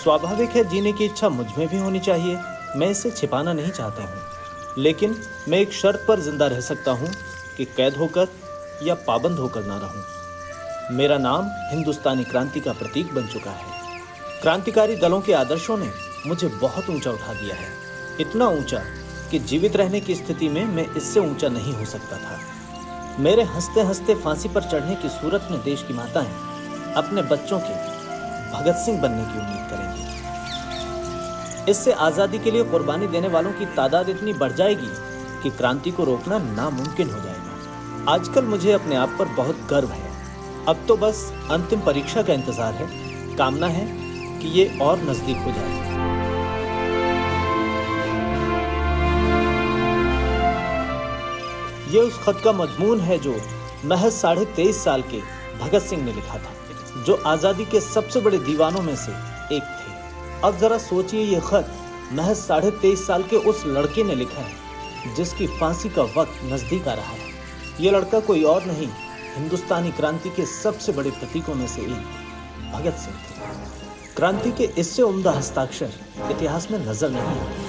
स्वाभाविक है, जीने की इच्छा मुझ में भी होनी चाहिए। मैं इसे छिपाना नहीं चाहता हूँ, लेकिन मैं एक शर्त पर जिंदा रह सकता हूँ कि कैद होकर या पाबंद होकर ना रहूँ। मेरा नाम हिंदुस्तानी क्रांति का प्रतीक बन चुका है। क्रांतिकारी दलों के आदर्शों ने मुझे बहुत ऊंचा उठा दिया है, इतना ऊंचा कि जीवित रहने की स्थिति में मैं इससे ऊंचा नहीं हो सकता था। मेरे हंसते हंसते फांसी पर चढ़ने की सूरत में देश की माताएं अपने बच्चों के भगत सिंह बनने की उम्मीद करेंगी। इससे आजादी के लिए कुर्बानी देने वालों की तादाद इतनी बढ़ जाएगी कि क्रांति को रोकना नामुमकिन हो जाएगा। आजकल मुझे अपने आप पर बहुत गर्व है। अब तो बस अंतिम परीक्षा का इंतजार है। कामना है कि ये और नजदीक हो जाए। ये उस खत का मजमून है जो महज 23.5 साल के भगत सिंह ने लिखा था, जो आजादी के सबसे बड़े दीवानों में से एक थे। अब जरा सोचिए, ये खत महज 23.5 साल के उस लड़के ने लिखा है जिसकी फांसी का वक्त नजदीक आ रहा है। ये लड़का कोई और नहीं, हिंदुस्तानी क्रांति के सबसे बड़े प्रतीकों में से एक भगत सिंह थे। क्रांति के इससे उम्दा हस्ताक्षर इतिहास में नजर नहीं आते।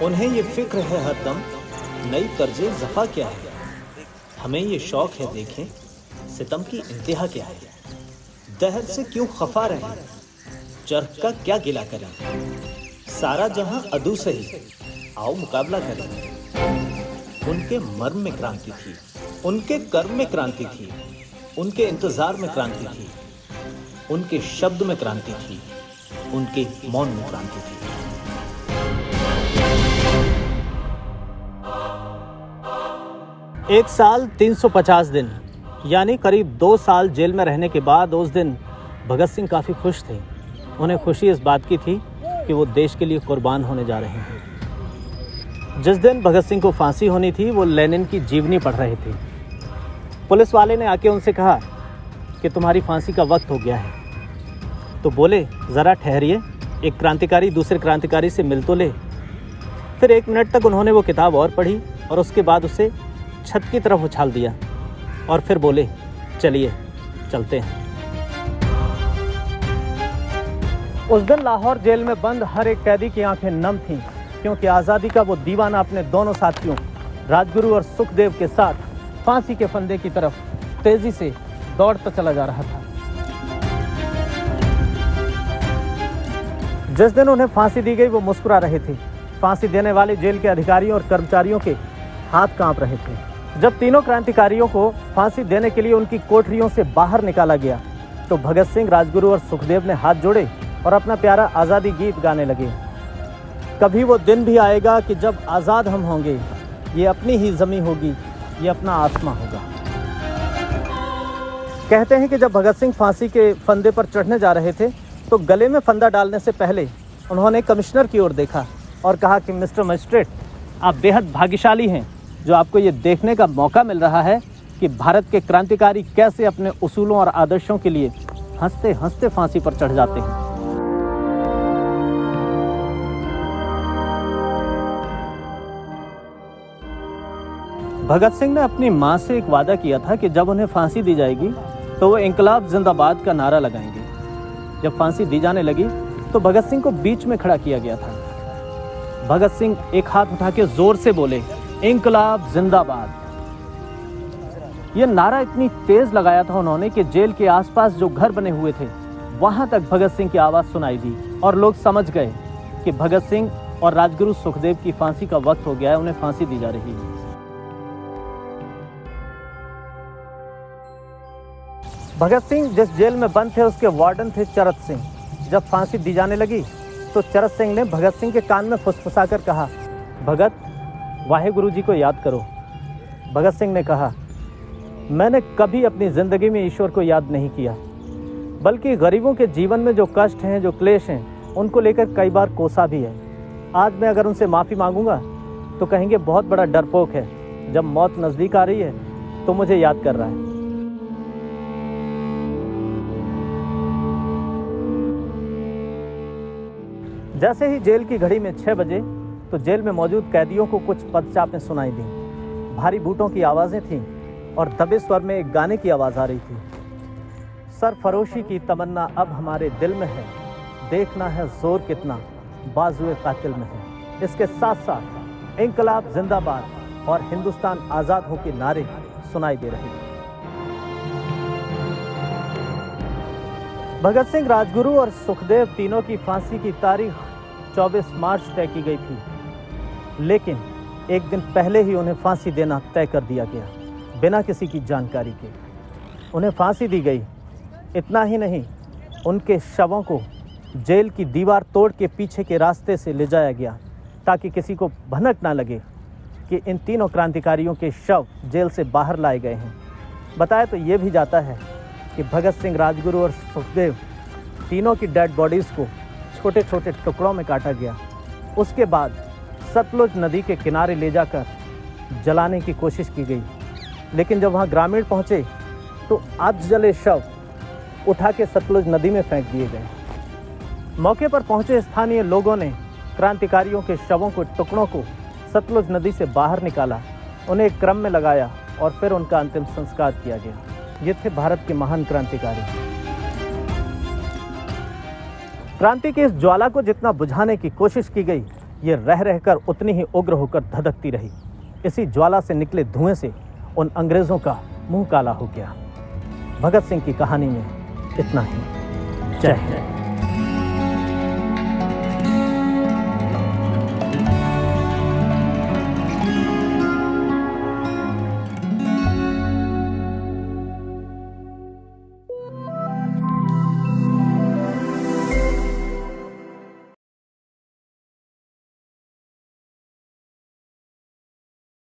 उन्हें ये फिक्र है हरदम, नई तर्जे ज़फ़ा क्या है। हमें ये शौक है देखें सितम की इंतहा क्या है। दहर से क्यों खफा रहे, चरख का क्या गिला करें। सारा जहां अदू सही, आओ मुकाबला करें। उनके मर्म में क्रांति थी, उनके कर्म में क्रांति थी, उनके इंतजार में क्रांति थी, उनके शब्द में क्रांति थी, उनके मौन में क्रांति थी। एक साल 350 दिन यानी करीब 2 साल जेल में रहने के बाद उस दिन भगत सिंह काफ़ी खुश थे। उन्हें खुशी इस बात की थी कि वो देश के लिए कुर्बान होने जा रहे हैं। जिस दिन भगत सिंह को फांसी होनी थी, वो लेनिन की जीवनी पढ़ रहे थे। पुलिस वाले ने आके उनसे कहा कि तुम्हारी फांसी का वक्त हो गया है। तो बोले, ज़रा ठहरिए, एक क्रांतिकारी दूसरे क्रांतिकारी से मिल तो ले। फिर 1 मिनट तक उन्होंने वो किताब और पढ़ी और उसके बाद उसे छत की तरफ उछाल दिया और फिर बोले, चलिए चलते हैं। उस दिन लाहौर जेल में बंद हर एक कैदी की आंखें नम थीं, क्योंकि आज़ादी का वो दीवाना अपने दोनों साथियों राजगुरु और सुखदेव के साथ फांसी के फंदे की तरफ तेजी से दौड़ता चला जा रहा था। जिस दिन उन्हें फांसी दी गई वो मुस्कुरा रहे थे। फांसी देने वाले जेल के अधिकारियों और कर्मचारियों के हाथ कांप रहे थे। जब तीनों क्रांतिकारियों को फांसी देने के लिए उनकी कोठरियों से बाहर निकाला गया तो भगत सिंह, राजगुरु और सुखदेव ने हाथ जोड़े और अपना प्यारा आज़ादी गीत गाने लगे। कभी वो दिन भी आएगा कि जब आज़ाद हम होंगे, ये अपनी ही ज़मीं होगी, ये अपना आसमां होगा। कहते हैं कि जब भगत सिंह फांसी के फंदे पर चढ़ने जा रहे थे तो गले में फंदा डालने से पहले उन्होंने कमिश्नर की ओर देखा और कहा कि मिस्टर मजिस्ट्रेट, आप बेहद भाग्यशाली हैं जो आपको ये देखने का मौका मिल रहा है कि भारत के क्रांतिकारी कैसे अपने उसूलों और आदर्शों के लिए हंसते हंसते फांसी पर चढ़ जाते हैं। भगत सिंह ने अपनी मां से एक वादा किया था कि जब उन्हें फांसी दी जाएगी तो वो इंकलाब जिंदाबाद का नारा लगाएंगे। जब फांसी दी जाने लगी तो भगत सिंह को बीच में खड़ा किया गया था। भगत सिंह एक हाथ उठा के जोर से बोले, इंकलाब जिंदाबाद। यह नारा इतनी तेज लगाया था उन्होंने कि जेल के आसपास जो घर बने हुए थे वहां तक भगत सिंह की आवाज सुनाई दी और लोग समझ गए कि भगत सिंह और राजगुरु सुखदेव की फांसी का वक्त हो गया है, उन्हें फांसी दी जा रही है। भगत सिंह जिस जेल में बंद थे उसके वार्डन थे चरत सिंह। जब फांसी दी जाने लगी तो चरत सिंह ने भगत सिंह के कान में फुसफुसाकर कहा, भगत, वाहेगुरु जी को याद करो। भगत सिंह ने कहा, मैंने कभी अपनी ज़िंदगी में ईश्वर को याद नहीं किया, बल्कि गरीबों के जीवन में जो कष्ट हैं, जो क्लेश हैं, उनको लेकर कई बार कोसा भी है। आज मैं अगर उनसे माफ़ी मांगूंगा तो कहेंगे बहुत बड़ा डरपोक है, जब मौत नज़दीक आ रही है तो मुझे याद कर रहा है। जैसे ही जेल की घड़ी में 6 बजे तो जेल में मौजूद कैदियों को कुछ पदचापें सुनाई दी। भारी बूटों की आवाज़ें थीं और दबे स्वर में एक गाने की आवाज़ आ रही थी। सरफरोशी की तमन्ना अब हमारे दिल में है, देखना है जोर कितना बाजुए कातिल में है। इसके साथ साथ इंकलाब जिंदाबाद और हिंदुस्तान आजाद हो के नारे सुनाई दे रहे हैं। भगत सिंह, राजगुरु और सुखदेव तीनों की फांसी की तारीख 24 मार्च तय की गई थी, लेकिन एक दिन पहले ही उन्हें फांसी देना तय कर दिया गया, बिना किसी की जानकारी के। उन्हें फांसी दी गई। इतना ही नहीं, उनके शवों को जेल की दीवार तोड़ के पीछे के रास्ते से ले जाया गया, ताकि किसी को भनक ना लगे कि इन तीनों क्रांतिकारियों के शव जेल से बाहर लाए गए हैं। बताया तो ये भी जाता है कि भगत सिंह, राजगुरु और सुखदेव तीनों की डेड बॉडीज़ को छोटे छोटे टुकड़ों में काटा गया। उसके बाद सतलुज नदी के किनारे ले जाकर जलाने की कोशिश की गई, लेकिन जब वहाँ ग्रामीण पहुँचे तो अध जले शव उठा के सतलुज नदी में फेंक दिए गए। मौके पर पहुँचे स्थानीय लोगों ने क्रांतिकारियों के शवों को टुकड़ों को सतलुज नदी से बाहर निकाला, उन्हें एक क्रम में लगाया और फिर उनका अंतिम संस्कार किया गया। ये थे भारत के महान क्रांतिकारी। क्रांति की इस ज्वाला को जितना बुझाने की कोशिश की गई, ये रह रहकर उतनी ही उग्र होकर धधकती रही। इसी ज्वाला से निकले धुएं से उन अंग्रेजों का मुंह काला हो गया। भगत सिंह की कहानी में इतना ही। जय हिंद।